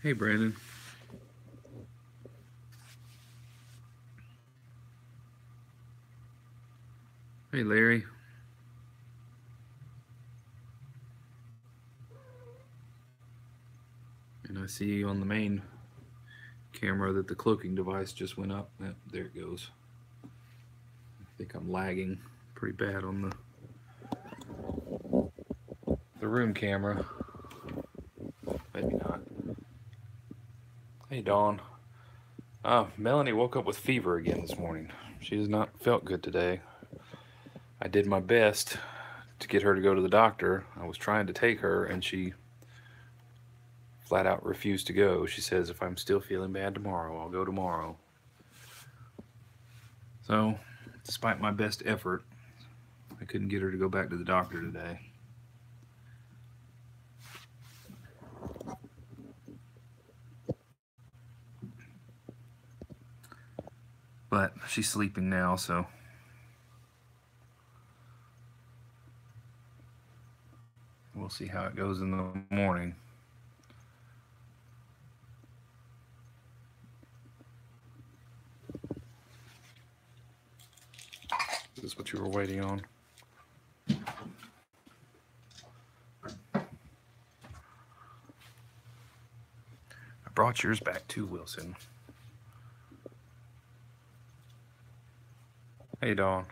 Hey, Brandon. Hey, Larry. And I see on the main camera that the cloaking device just went up. Yep, there it goes. I think I'm lagging pretty bad on the room camera. Maybe not. Hey, Dawn. Melanie woke up with fever again this morning. She has not felt good today. I did my best to get her to go to the doctor. I was trying to take her, and she flat out refused to go. She says, if I'm still feeling bad tomorrow, I'll go tomorrow. So, despite my best effort, I couldn't get her to go back to the doctor today. But she's sleeping now, so we'll see how it goes in the morning. Is this what you were waiting on? I brought yours back too, Wilson. Hey, Dawn.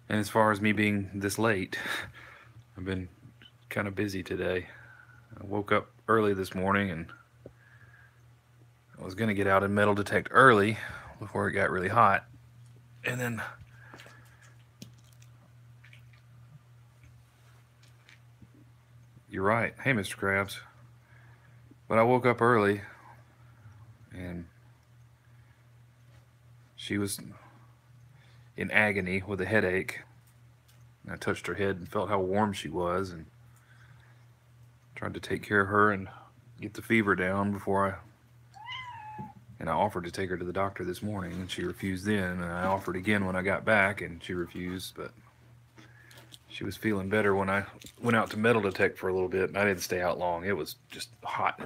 And as far as me being this late, I've been kind of busy today. I woke up early this morning and I was going to get out and metal detect early before it got really hot. And then you're right. Hey, Mr. Krabs. But I woke up early and she was in agony with a headache. I touched her head and felt how warm she was and tried to take care of her and get the fever down before I offered to take her to the doctor this morning and she refused then, and I offered again when I got back and she refused, but she was feeling better when I went out to metal detect for a little bit, and I didn't stay out long. It was just hot.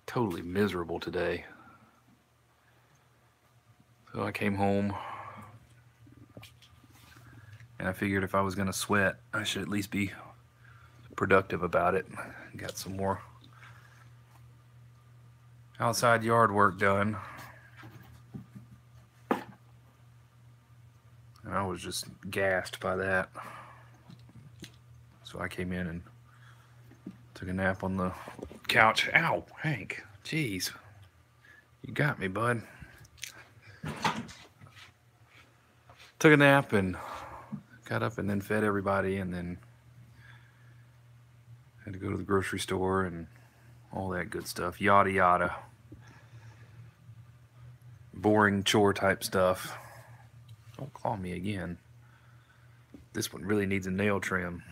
Totally miserable today. So I came home and I figured if I was going to sweat, I should at least be productive about it. Got some more outside yard work done. And I was just gassed by that. So I came in and took a nap on the couch. Ow, Hank. Jeez. You got me, bud. Took a nap and got up and then fed everybody, and then had to go to the grocery store and all that good stuff. Yada yada. Boring chore type stuff. Don't claw me again. This one really needs a nail trim.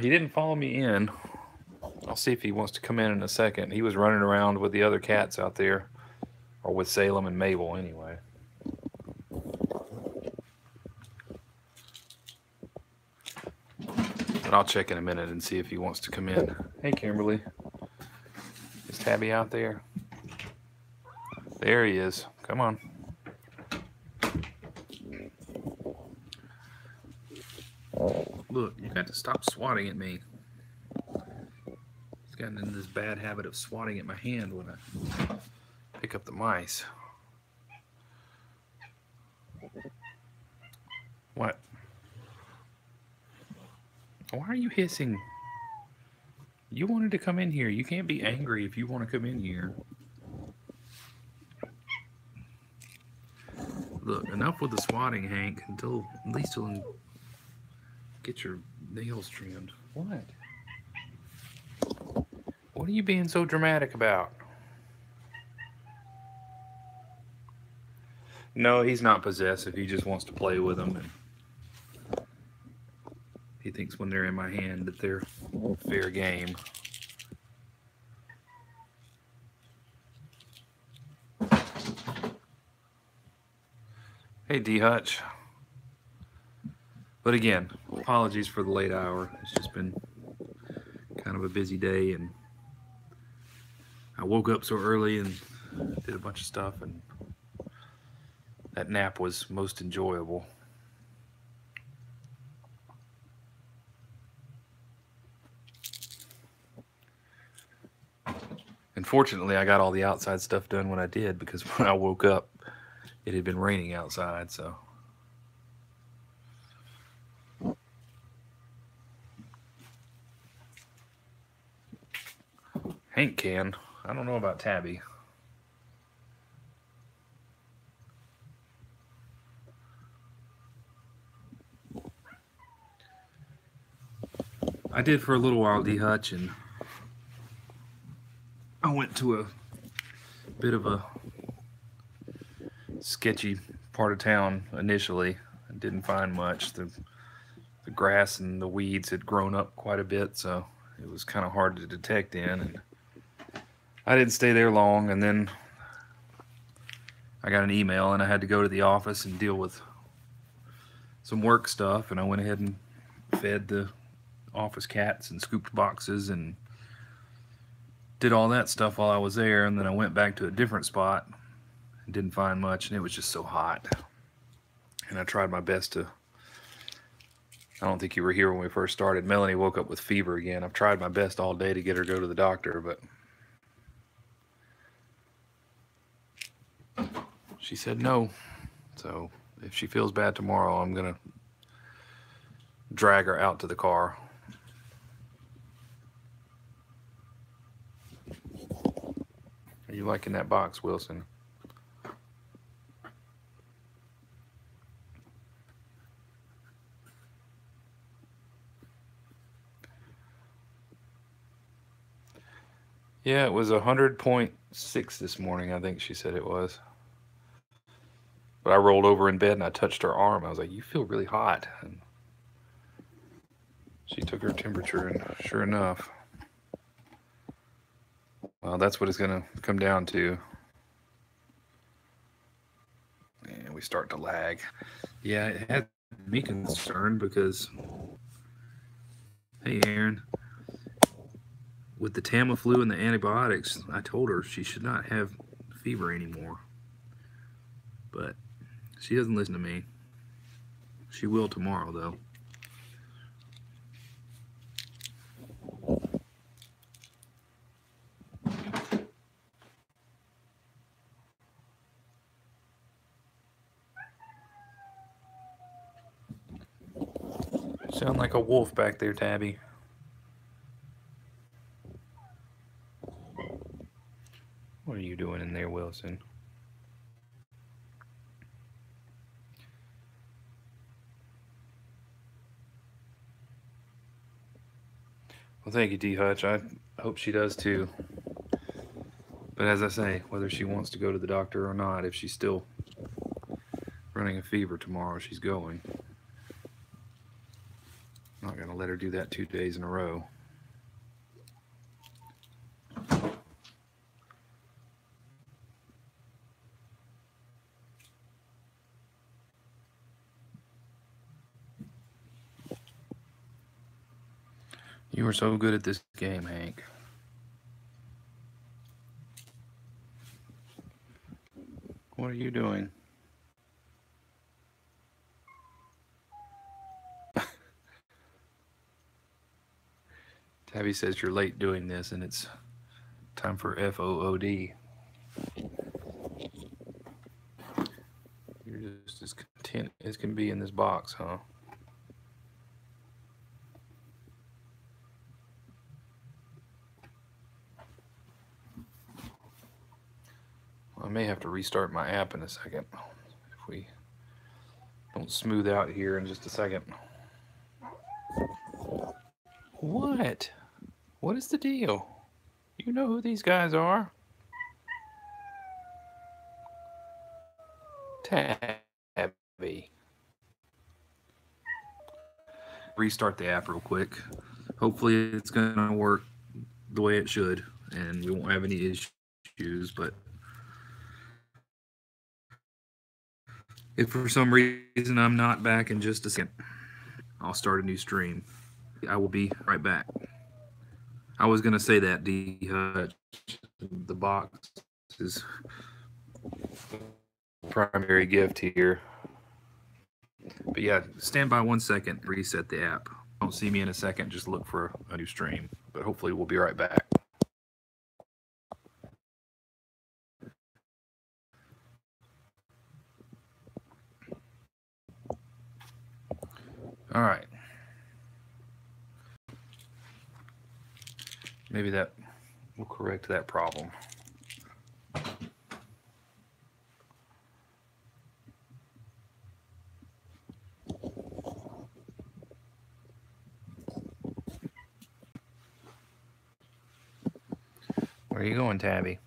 He didn't follow me in. I'll see if he wants to come in a second. He was running around with the other cats out there, or with Salem and Mabel anyway. But I'll check in a minute and see if he wants to come in. Hey, Kimberly. Is Tabby out there? There he is. Come on. Look, you got to stop swatting at me. He's gotten in this bad habit of swatting at my hand when I pick up the mice. What? Why are you hissing? You wanted to come in here. You can't be angry if you want to come in here. Look, enough with the swatting, Hank, until at least you'll get your nails trimmed. What? What are you being so dramatic about? No, he's not possessive. He just wants to play with them, and he thinks when they're in my hand that they're fair game. Hey, D. Hutch. But again, apologies for the late hour. It's just been kind of a busy day, and I woke up so early and did a bunch of stuff, and that nap was most enjoyable. And fortunately, I got all the outside stuff done when I did, because when I woke up, it had been raining outside, so. Hank can. I don't know about Tabby. I did for a little while de-hutch, and I went to a bit of a sketchy part of town initially. I didn't find much. The grass and the weeds had grown up quite a bit, so it was kind of hard to detect in. And I didn't stay there long, and then I got an email, and I had to go to the office and deal with some work stuff. And I went ahead and fed the office cats and scooped boxes and did all that stuff while I was there. And then I went back to a different spot and didn't find much, and it was just so hot. And I tried my best to, I don't think you were here when we first started. Melanie woke up with fever again. I've tried my best all day to get her to go to the doctor, but she said no. So if she feels bad tomorrow, I'm gonna drag her out to the car. Are you liking that box, Wilson? Yeah, it was 100.6 this morning, I think she said it was. But I rolled over in bed and I touched her arm. I was like, you feel really hot. And she took her temperature, and sure enough, well, that's what it's going to come down to. And we start to lag. Yeah, it had me concerned because, hey, Aaron, with the Tamiflu and the antibiotics, I told her she should not have fever anymore. But she doesn't listen to me. She will tomorrow, though. Sound like a wolf back there, Tabby. What are you doing in there, Wilson? Well, thank you, D. Hutch. I hope she does too. But as I say, whether she wants to go to the doctor or not, if she's still running a fever tomorrow, she's going. I'm not going to let her do that 2 days in a row. You were so good at this game, Hank. What are you doing? Tabby says you're late doing this, and it's time for FOOD. You're just as content as can be in this box, huh? I may have to restart my app in a second if we don't smooth out here in just a second. What? What is the deal? You know who these guys are? Tabby. Restart the app real quick. Hopefully it's going to work the way it should, and we won't have any issues, but if for some reason I'm not back in just a second. I'll start a new stream. I will be right back. I was going to say that, D Hutch. The box is primary gift here. But yeah, stand by 1 second, reset the app. Don't see me in a second, just look for a new stream. But hopefully we'll be right back. All right. Maybe that will correct that problem. Where are you going, Tabby?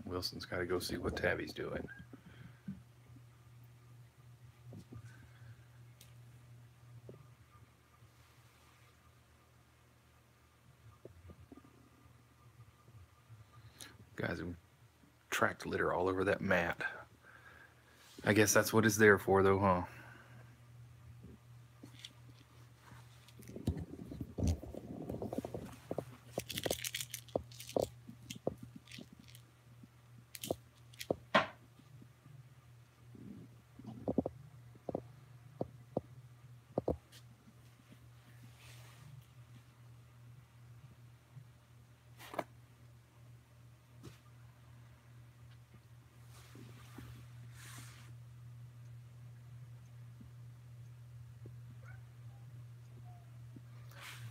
Wilson's got to go see what Tabby's doing. Guys have tracked litter all over that mat. I guess that's what it's there for, though, huh?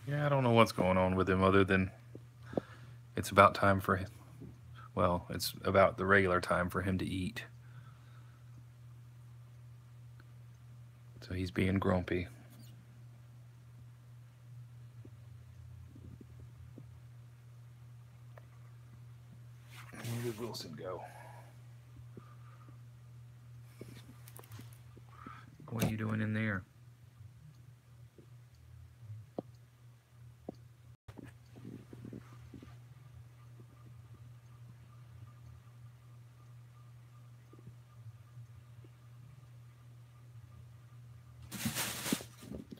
Yeah, I don't know what's going on with him other than it's about time for him. Well, it's about the regular time for him to eat. So he's being grumpy. Where did Wilson go? What are you doing in there?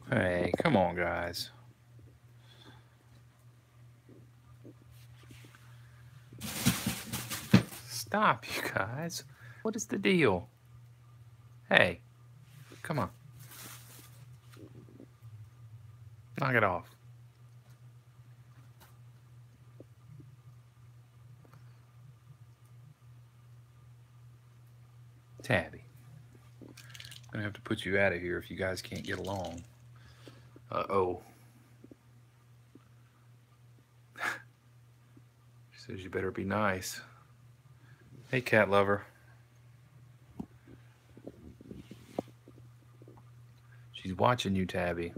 Hey, come on, guys. Stop, you guys. What is the deal? Hey, come on. Knock it off. Tabby. I'm going to have to put you out of here if you guys can't get along. Uh-oh. She says you better be nice. Hey, cat lover. She's watching you, Tabby.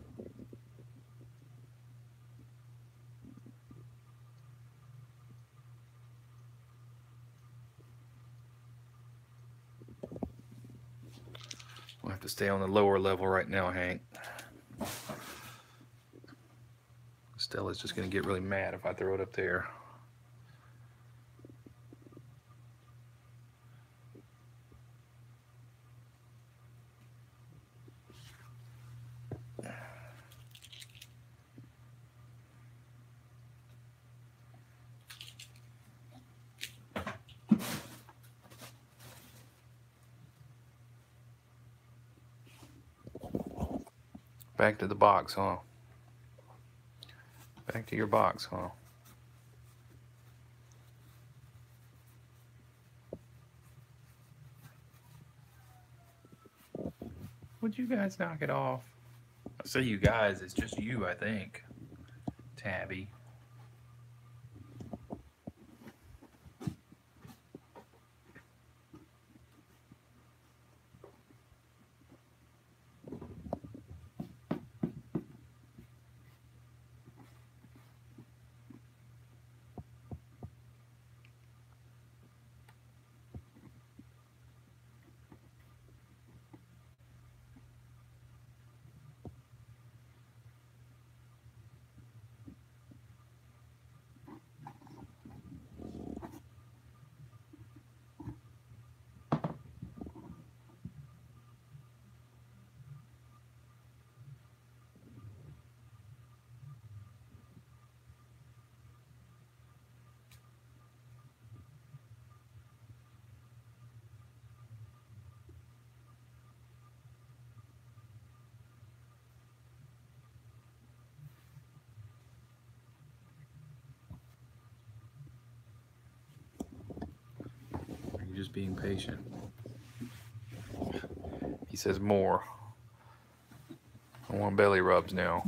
We'll have to stay on the lower level right now, Hank. Stella's just going to get really mad if I throw it up there. Back to the box, huh? Back to your box, huh? Would you guys knock it off? I say you guys, it's just you, I think. Tabby. just being patient. He says more. I want belly rubs now.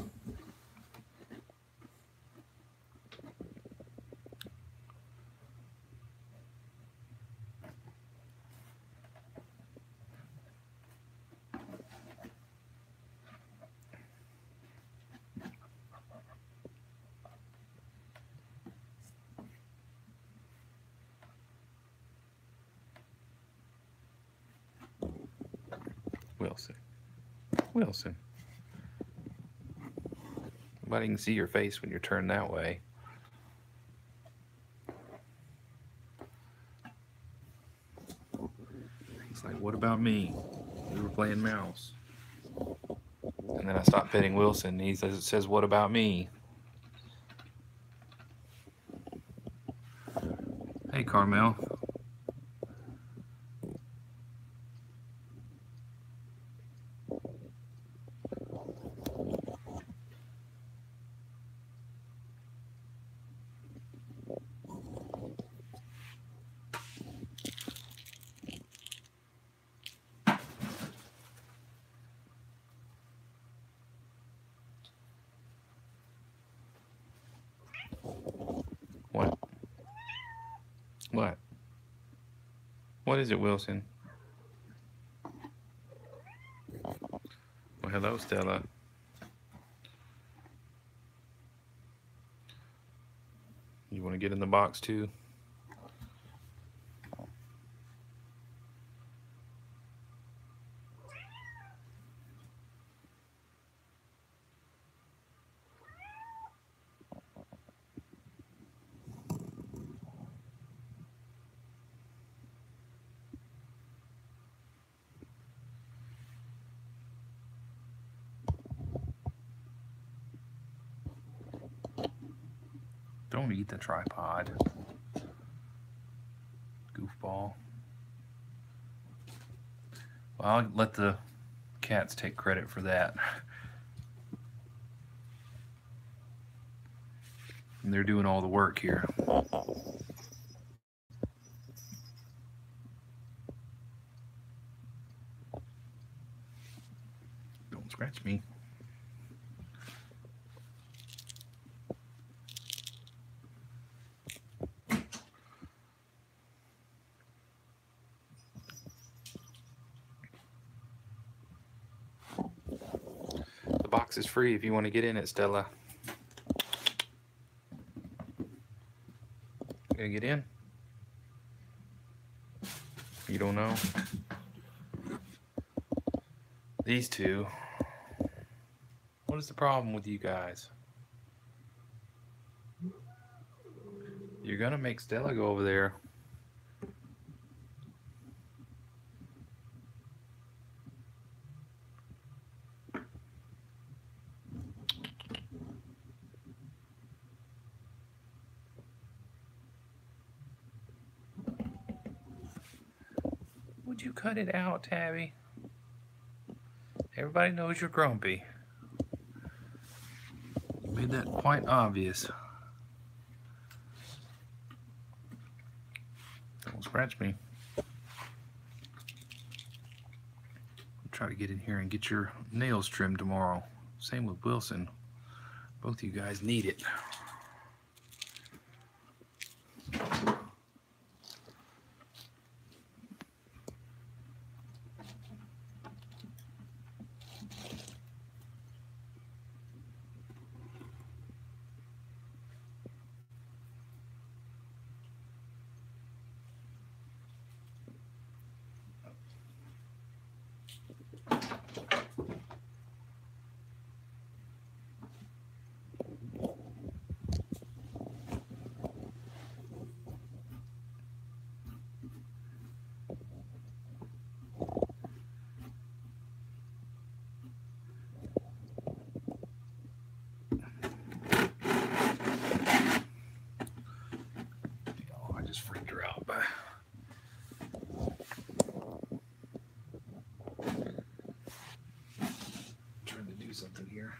Wilson. Nobody can see your face when you're turned that way. He's like, what about me? We were playing mouse. And then I stopped petting Wilson. And he says, what about me? Hey, Carmel. What? What? What is it, Wilson? Well, hello, Stella. You want to get in the box too? Don't eat the tripod. Goofball. Well, I'll let the cats take credit for that. And they're doing all the work here. Don't scratch me. The box is free if you want to get in it, Stella. Gonna get in? You don't know? These two. What is the problem with you guys? You're gonna make Stella go over there. Would you cut it out, Tabby? Everybody knows you're grumpy. You made that quite obvious. Don't scratch me. I'll try to get in here and get your nails trimmed tomorrow. Same with Wilson. Both of you guys need it. Something here.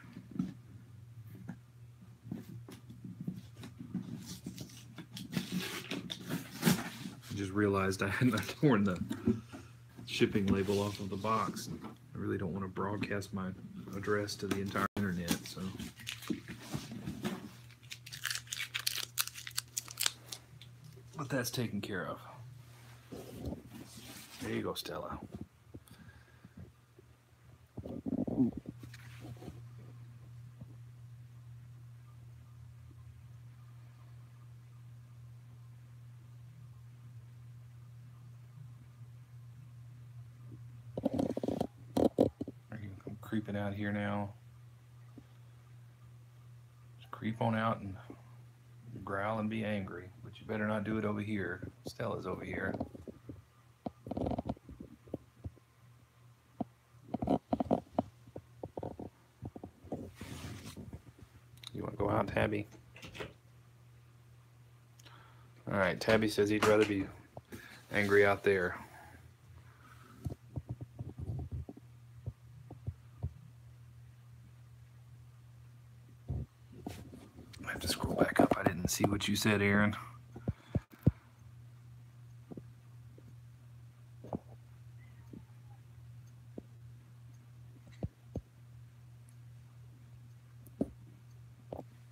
I just realized I hadn't torn the shipping label off of the box. I really don't want to broadcast my address to the entire internet, so. But that's taken care of. There you go, Stella. I'm creeping out here now. Just creep on out and growl and be angry, but you better not do it over here. Stella's over here. You want to go out, Tabby? All right, Tabby says he'd rather be angry out there. I have to scroll back up. I didn't see what you said, Aaron.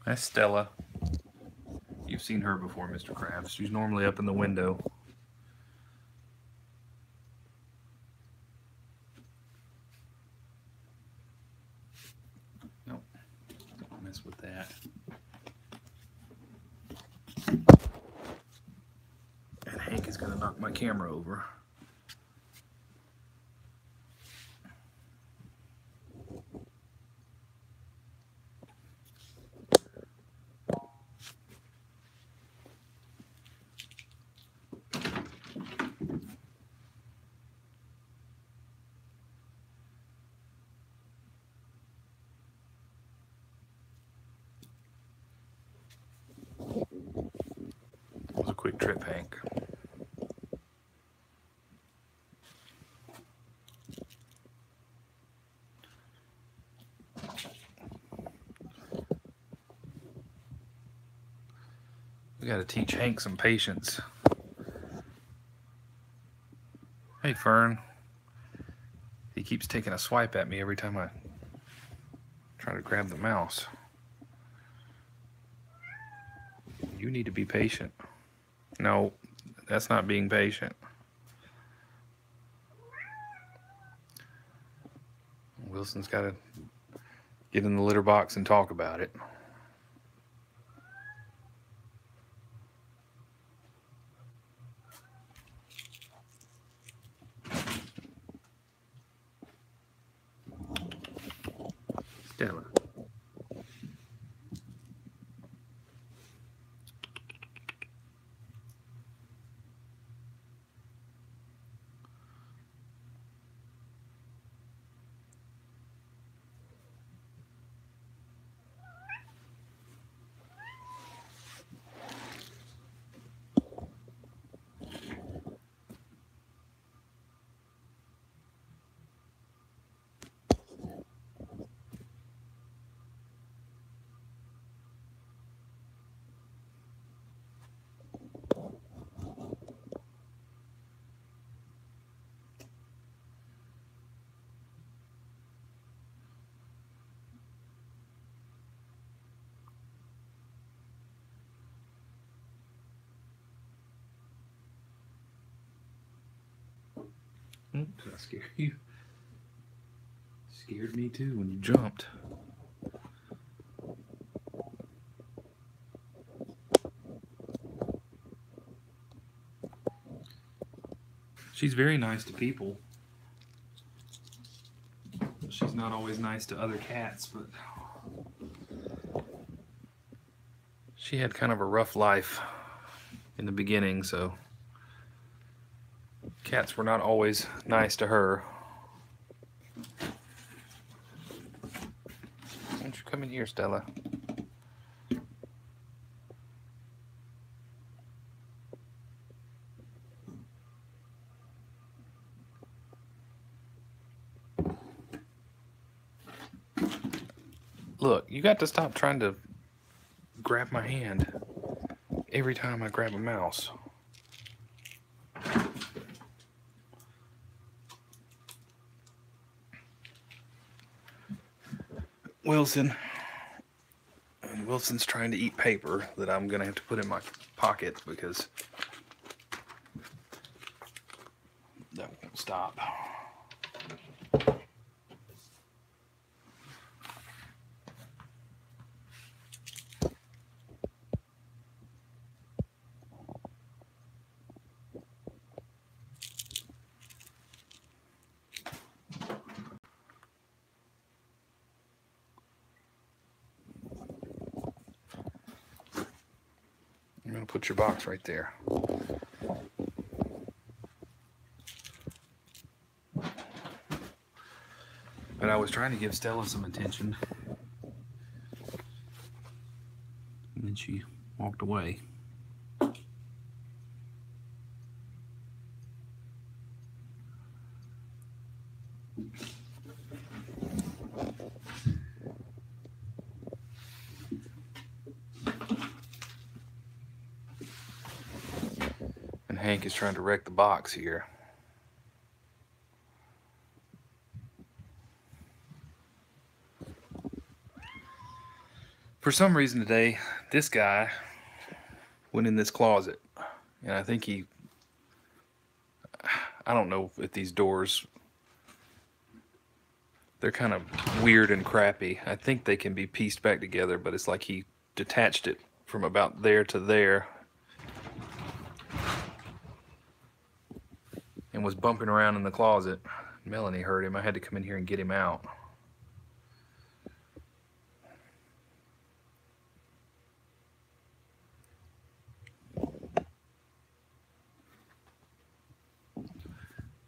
That's Stella. You've seen her before, Mr. Krabs. She's normally up in the window. Nope. Don't mess with that. And Hank is going to knock my camera over. Was a quick trip, Hank. We got to teach Hank some patience. Hey, Fern. He keeps taking a swipe at me every time I try to grab the mouse. You need to be patient. No, that's not being patient. Wilson's got to get in the litter box and talk about it. Stella. Did I scare you? Scared me too when you jumped. She's very nice to people. She's not always nice to other cats, but she had kind of a rough life in the beginning, so cats were not always nice to her. Why don't you come in here, Stella? Look, you got to stop trying to grab my hand every time I grab a mouse. Wilson. And Wilson's trying to eat paper that I'm going to have to put in my pocket because that won't stop. I'm going to put your box right there. But I was trying to give Stella some attention, and then she walked away. And Hank is trying to wreck the box here. For some reason today, this guy went in this closet, and I think I don't know if these doors, they're kind of weird and crappy. I think they can be pieced back together, but it's like he detached it from about there to there and was bumping around in the closet. Melanie heard him. I had to come in here and get him out.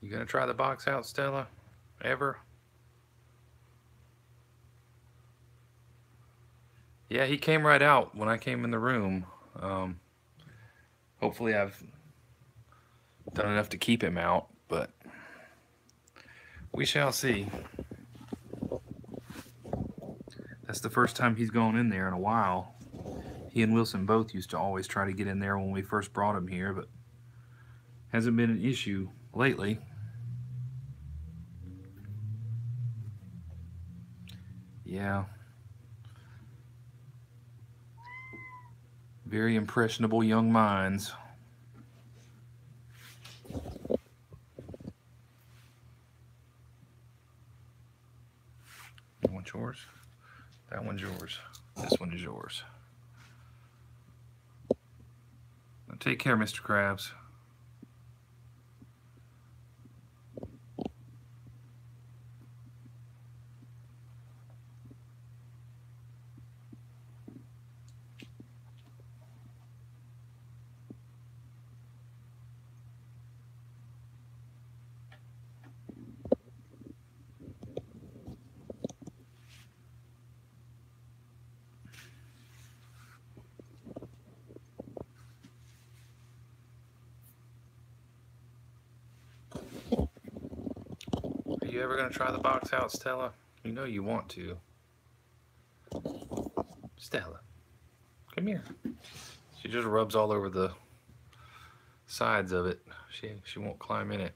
You gonna try the box out, Stella? Ever? Yeah, he came right out when I came in the room. Hopefully I've done enough to keep him out, but we shall see. That's the first time he's gone in there in a while. He and Wilson both used to always try to get in there when we first brought him here, but hasn't been an issue lately. Yeah. Very impressionable young minds. That one's yours. That one's yours. This one is yours. Now take care, Mr. Krabs. Are you ever going to try the box out, Stella? You know you want to. Stella, come here. She just rubs all over the sides of it. She won't climb in it.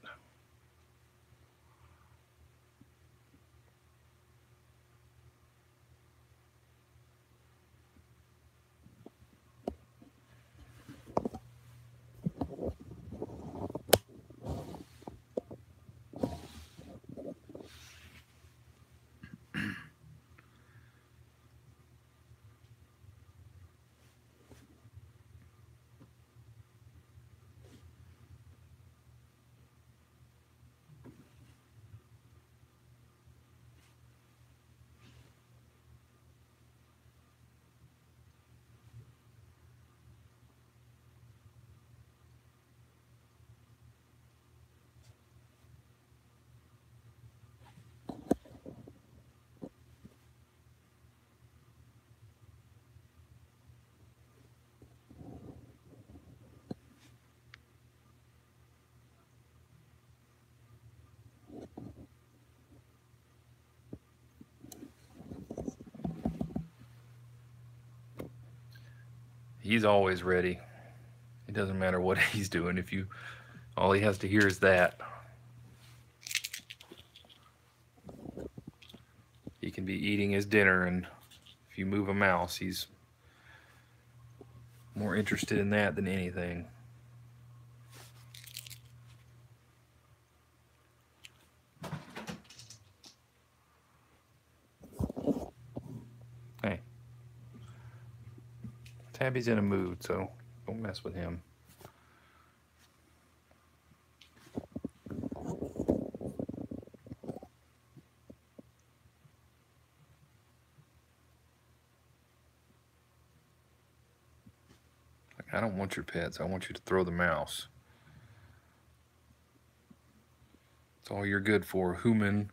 He's always ready. It doesn't matter what he's doing. All he has to hear is that. He can be eating his dinner, and if you move a mouse, he's more interested in that than anything. Hey, Tabby's in a mood, so don't mess with him. I don't want your pets. I want you to throw the mouse. That's all you're good for, human.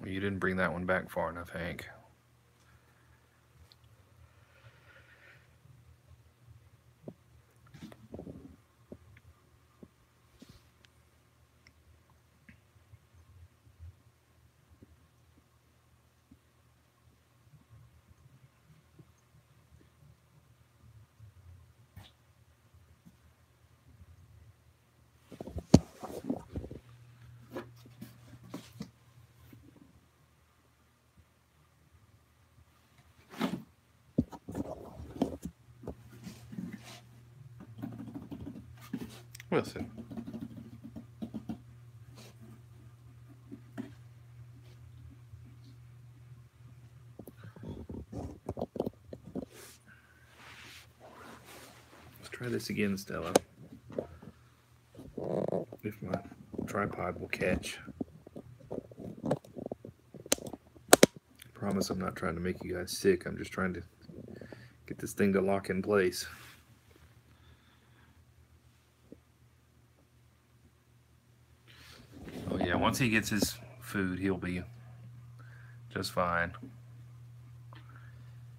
You didn't bring that one back far enough, Hank. Listen. Let's try this again, Stella. If my tripod will catch. I promise I'm not trying to make you guys sick. I'm just trying to get this thing to lock in place. Oh yeah, once he gets his food, he'll be just fine.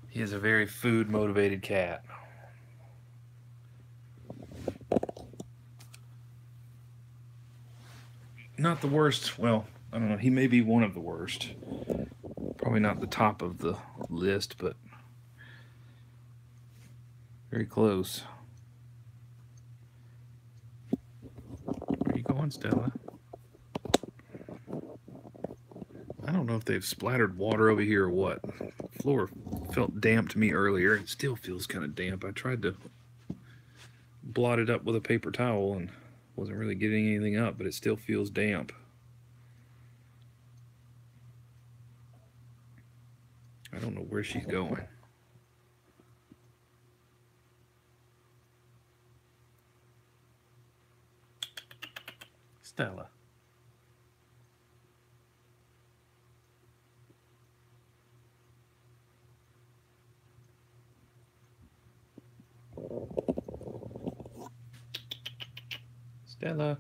He is a very food-motivated cat. Not the worst. Well, I don't know. He may be one of the worst. Probably not the top of the list, but very close. Where are you going, Stella? I don't know if they've splattered water over here or what. The floor felt damp to me earlier. It still feels kind of damp. I tried to blot it up with a paper towel and wasn't really getting anything up, but it still feels damp. I don't know where she's going. Stella. Stella.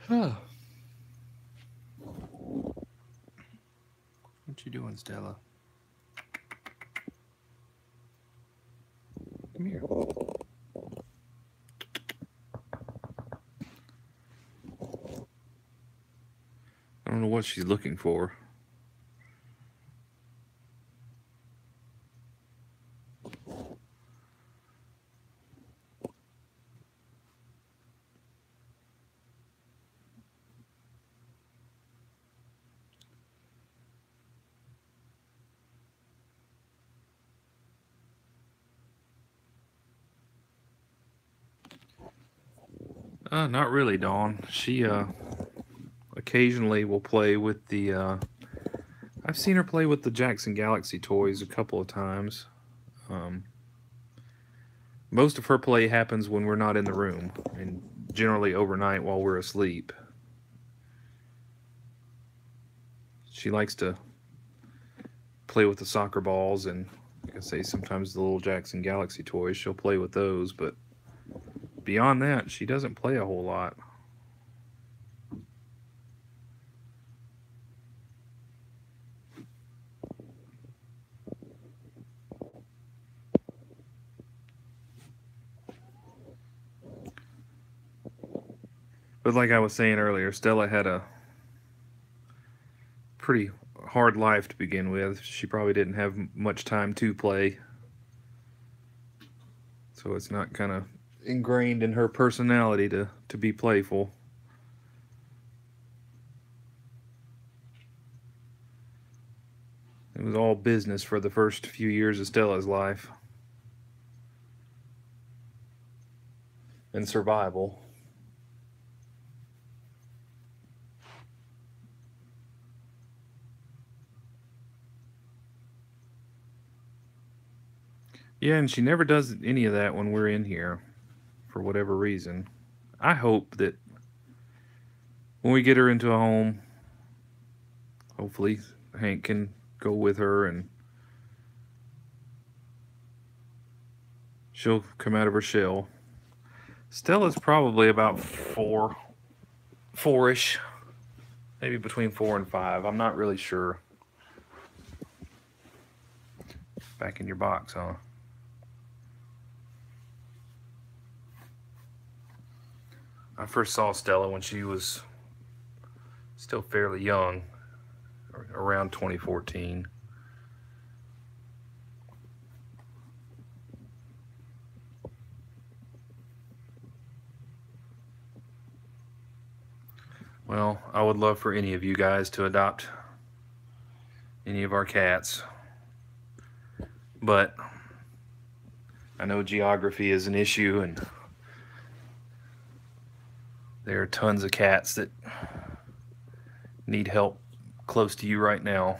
Huh. What you doing, Stella? Come here. I don't know what she's looking for. Not really, Dawn. She occasionally will play with the. I've seen her play with the Jackson Galaxy toys a couple of times. Um, Most of her play happens when we're not in the room, and generally overnight while we're asleep. She likes to play with the soccer balls and, like I say, sometimes the little Jackson Galaxy toys. She'll play with those, but beyond that, she doesn't play a whole lot. But like I was saying earlier, Stella had a pretty hard life to begin with. She probably didn't have much time to play. So it's not kind of ingrained in her personality to be playful. It was all business for the first few years of Stella's life. And survival. Yeah, and she never does any of that when we're in here, for whatever reason. I hope that when we get her into a home, hopefully Hank can go with her and she'll come out of her shell. Stella's probably about four-ish, maybe between 4 and 5. I'm not really sure. Back in your box, huh? I first saw Stella when she was still fairly young, around 2014. Well, I would love for any of you guys to adopt any of our cats, but I know geography is an issue, and there are tons of cats that need help close to you right now.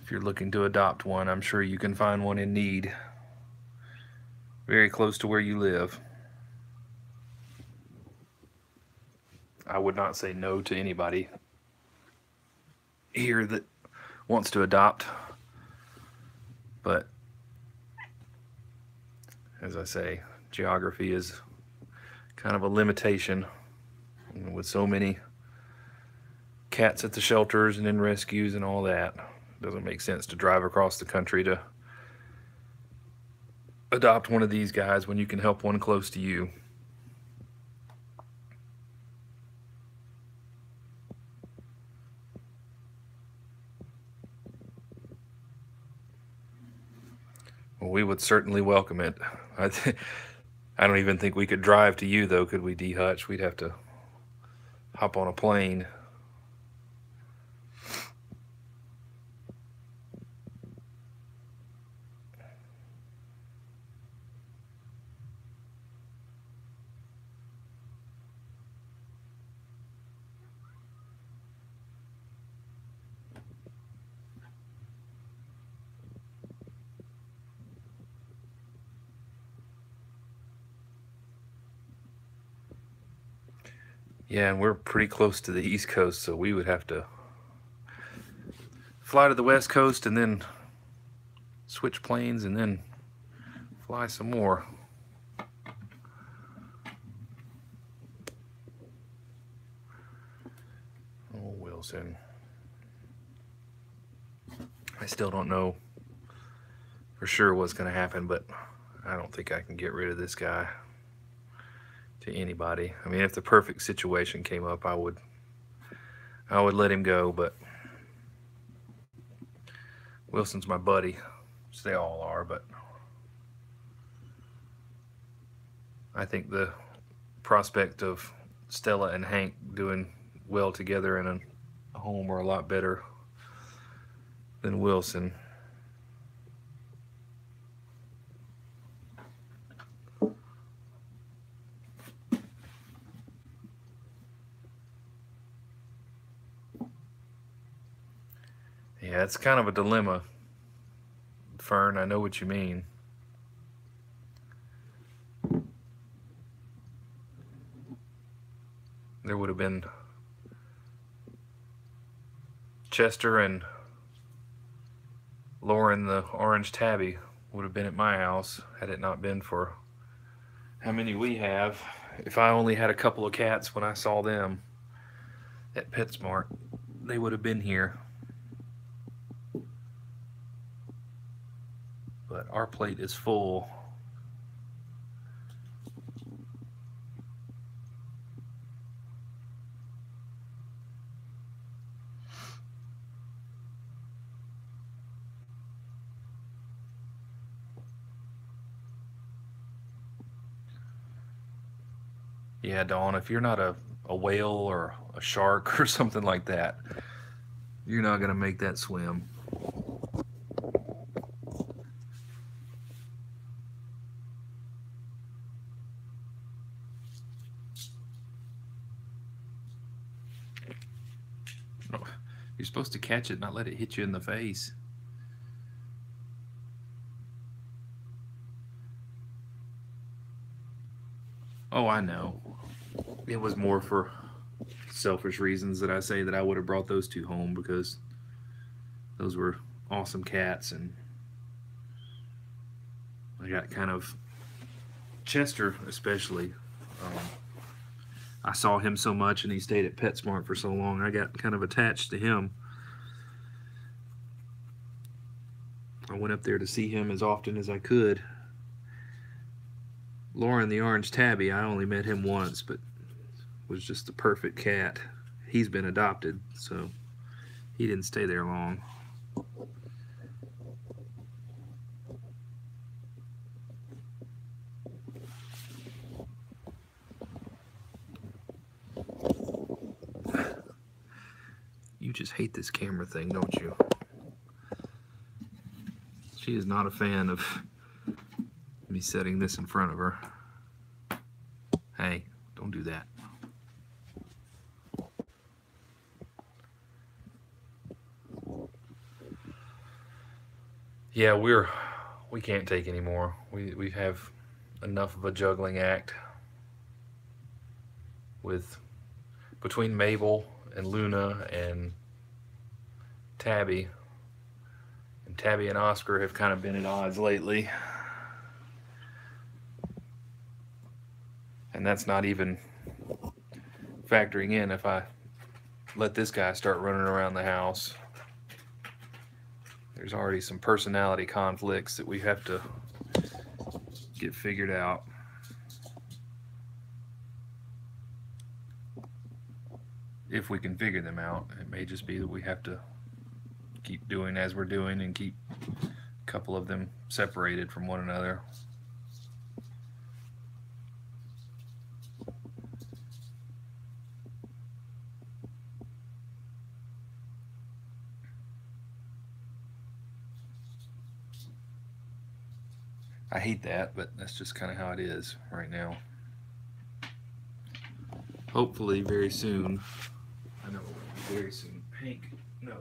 If you're looking to adopt one, I'm sure you can find one in need very close to where you live. I would not say no to anybody here that wants to adopt, but as I say, geography is kind of a limitation. And with so many cats at the shelters and in rescues and all that, it doesn't make sense to drive across the country to adopt one of these guys when you can help one close to you. Well, we would certainly welcome it. I don't even think we could drive to you, though, could we, D. Hutch? We'd have to hop on a plane. Yeah, and we're pretty close to the East Coast, so we would have to fly to the West Coast and then switch planes and then fly some more. Oh, Wilson. I still don't know for sure what's going to happen, but I don't think I can get rid of this guy to anybody. I mean, if the perfect situation came up, I would let him go, but Wilson's my buddy, which they all are, but I think the prospect of Stella and Hank doing well together in a home are a lot better than Wilson. Yeah, it's kind of a dilemma, Fern. I know what you mean. There would have been Chester and Lauren, the orange tabby, would have been at my house had it not been for how many we have. If I only had a couple of cats when I saw them at PetSmart, they would have been here. But our plate is full. Yeah, Dawn, if you're not a whale or a shark or something like that, you're not going to make that swim. You're supposed to catch it, not let it hit you in the face. Oh, I know. It was more for selfish reasons that I say that I would have brought those two home, because those were awesome cats, and I got kind of Chester especially. I saw him so much, and he stayed at PetSmart for so long. I got kind of attached to him. I went up there to see him as often as I could. Lauren, the orange tabby, I only met him once, but was just the perfect cat. He's been adopted, so he didn't stay there long. You just hate this camera thing, don't you? She is not a fan of me setting this in front of her. Hey, don't do that. Yeah, we can't take any more. We have enough of a juggling act with between Mabel and Luna and Tabby. And Tabby and Oscar have kind of been at odds lately. And that's not even factoring in if I let this guy start running around the house. There's already some personality conflicts that we have to get figured out. If we can figure them out. It may just be that we have to keep doing as we're doing and keep a couple of them separated from one another. I hate that, but that's just kind of how it is right now. Hopefully very soon, I know, very soon, Hank, no.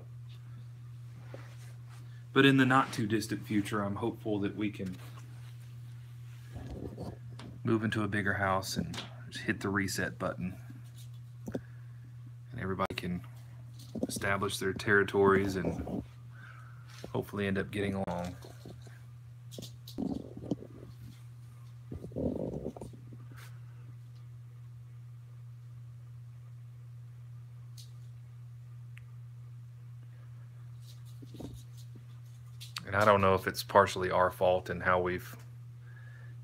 But in the not too distant future, I'm hopeful that we can move into a bigger house and just hit the reset button. And everybody can establish their territories and hopefully end up getting along. And I don't know if it's partially our fault in how we've,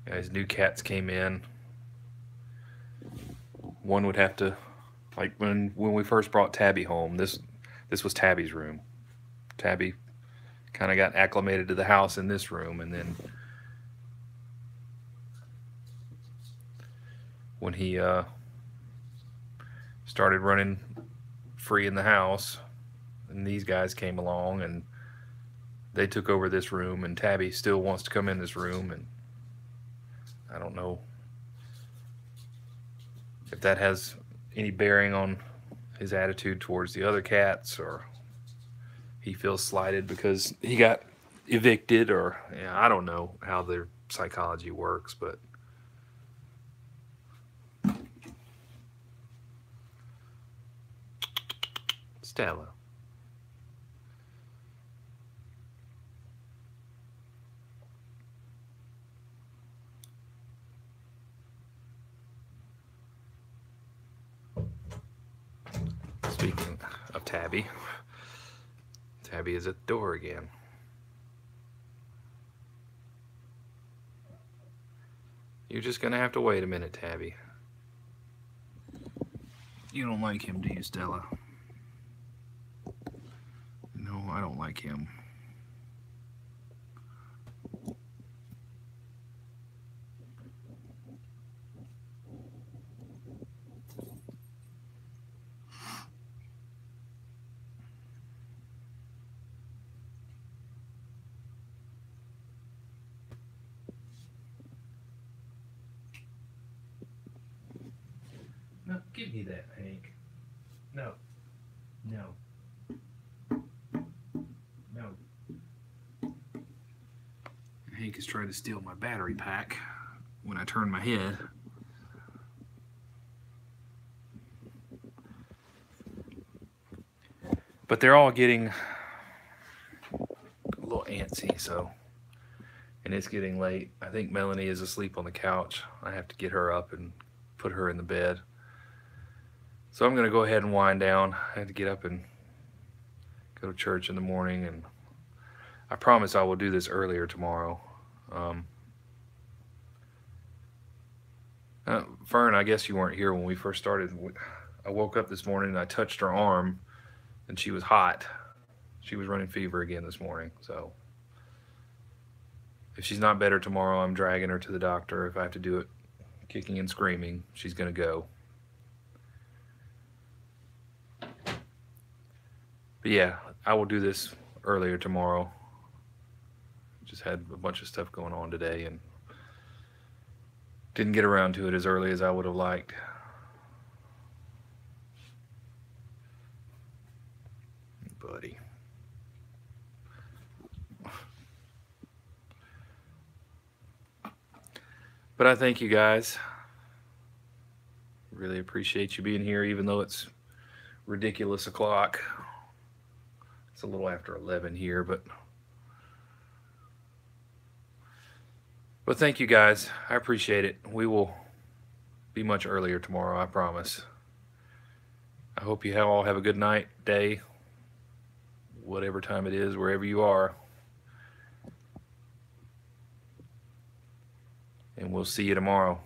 as new cats came in, one would have to, like when we first brought Tabby home, this was Tabby's room. Tabby kind of got acclimated to the house in this room, and then when he started running free in the house, and these guys came along and they took over this room, and Tabby still wants to come in this room, and I don't know if that has any bearing on his attitude towards the other cats, or he feels slighted because he got evicted, or yeah, I don't know how their psychology works, but Stella. Speaking of Tabby, Tabby is at the door again. You're just gonna have to wait a minute, Tabby. You don't like him, do you, Stella? No, I don't like him. No, give me that, Hank. No. No. No. Hank is trying to steal my battery pack when I turn my head. But they're all getting a little antsy, so. And it's getting late. I think Melanie is asleep on the couch. I have to get her up and put her in the bed. So I'm going to go ahead and wind down. I have to get up and go to church in the morning, and I promise I will do this earlier tomorrow. Fern, I guess you weren't here when we first started. I woke up this morning and I touched her arm, and she was hot. She was running fever again this morning. So if she's not better tomorrow, I'm dragging her to the doctor. If I have to do it kicking and screaming, she's going to go. But yeah, I will do this earlier tomorrow. Just had a bunch of stuff going on today and didn't get around to it as early as I would have liked. Buddy. But I thank you guys. Really appreciate you being here, even though it's ridiculous o'clock. It's a little after 11 here, but thank you guys. I appreciate it. We will be much earlier tomorrow, I promise. I hope you all have a good night, day, whatever time it is, wherever you are. And we'll see you tomorrow.